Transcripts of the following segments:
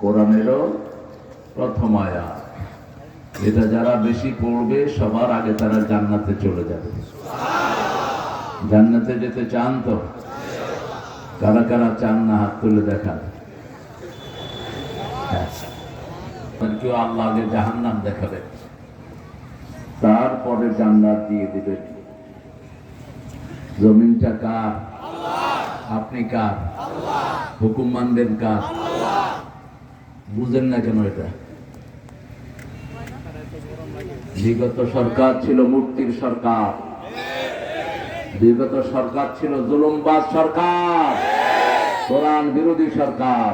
কোরআনেরও প্রথম আয়াত। এটা যারা বেশি পড়বে সবার আগে তারা জান্নাতে চলে যাবে। জান্নাতে যেতে চান তো? কারা কারা চান না হাত তুলে দেখান। কেউ আল্লাহ আগে জাহান্নাম দেখাবে, তারপরে জান্নাত দিয়ে দিবেন। জমিনটা কার? আপনি কার? হুকুম মানবেন কার? বুঝেন না কেন এটা? বিগত সরকার ছিল মূর্তির সরকার, বিগত সরকার ছিল জুলুমবাজ সরকার, কোরআন বিরোধী সরকার।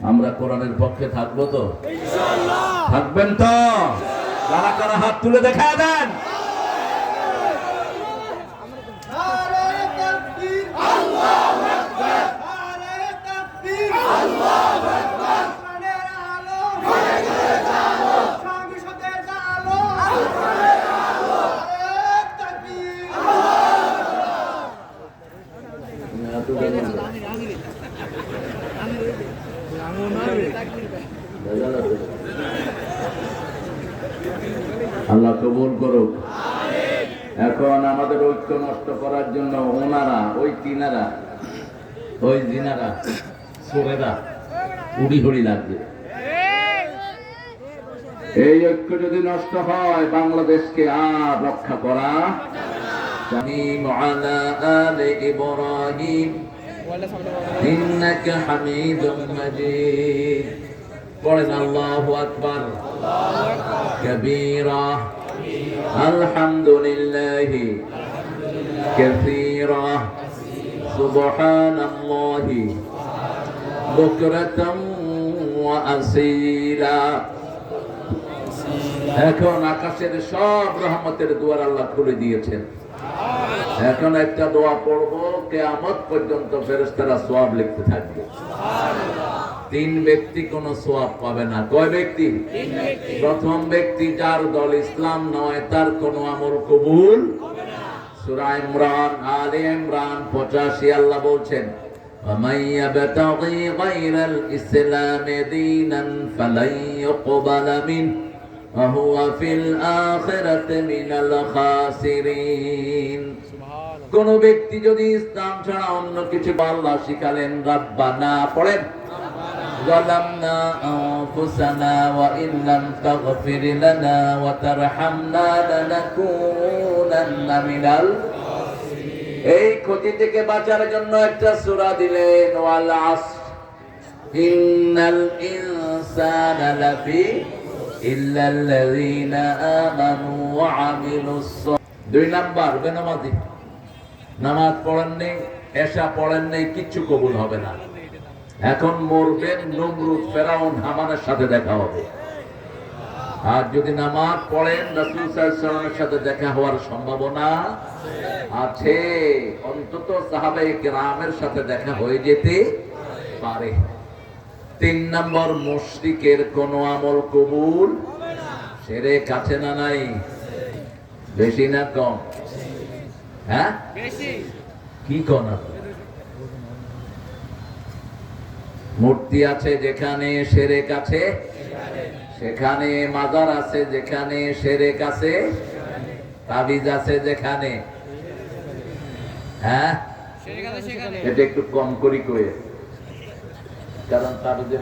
আমরা কোরআনের পক্ষে থাকবো তো? থাকবেন তো? কারা কারা হাত তুলে দেখা দেন। আল্লাহ কবুল করুক। এখন আমাদের ঐক্য নষ্ট করার জন্য ওনারা, ওই তিনারা, ওই জিনারা, সোরেরা উড়ি হড়ি লাগবে। এই ঐক্য যদি নষ্ট হয় বাংলাদেশকে আর রক্ষা করা على آل إبراهيم إنك حميد مجيد قلنا الله أكبر كبيرا الحمد لله كثيرا سبحان الله بكرة وأصيلا। এখন আকাশের সব রহমতের দুয়ার আল্লাহ খুলে দিয়েছেন। এখন একটা দোয়া পড়বো, কিয়ামত পর্যন্ত ফেরেশতারা সওয়াব লিখতে থাকবে। তিন ব্যক্তি কোন সওয়াব পাবে না। কয় ব্যক্তি? প্রথম ব্যক্তি যার দল ইসলাম নয়, তার কোন আমল কবুল সূরা ইমরান, আলে ইমরান 85 আল্লাহ বলছেন, وَمَن يَبْتَغِي غَيْرَ الْإِسْلَامِ دِينًا فَلَن يُقْبَلَ مِنْهُ وَهُوَ فِي الْآخِرَةِ مِنَ الْخَاسِرِينَ। কোন ব্যক্তি যদি ইসলাম ছাড়া অন্য কিছু আল্লাহ শিখালেন, রাব্বানা পড়েন, যালামনা আনফুসানা ওয়া ইন লাম তাগফির লানা ওয়া তারহামনা লানাকুনান্না মিনাল খাসিরিন। এই ক্ষতি থেকে বাঁচার জন্য একটা সূরা দিলেন, ওয়াল আসর ইন্নাল ইনসানা লাফি ইল্লাল্লাযীনা আমানু ওয়া আমিলুস সালিহাত। দুই নাম্বার বেনামাজি, নামাজ পড়েন নেই, এশা পড়েন নেই, কিচ্ছু কবুল হবে না। এখন মরবেন, নমরুদ ফেরাউন হামানের সাথে দেখা হবে। আর যদি নামাজ পড়েন রাসূল সাল্লাল্লাহু আলাইহি ওয়াসাল্লামের সাথে দেখা হওয়ার সম্ভাবনা আছে। অন্তত সাহাবায়ে কেরামের সাথে দেখা হয়ে যেতে পারে। তিন নম্বর, মুশরিকের কোন আমল কবুল। শিরক আছে না নাই? বেশি না কম? হ্যাঁ বেশি। কি কোন মূর্তি আছে যেখানে শিরক আছে, সেখানে মাজার আছে যেখানে শিরক আছে, তাবিজ আছে যেখানে, হ্যাঁ এটা একটু কম করি কয়ে, কারণ তাবিজের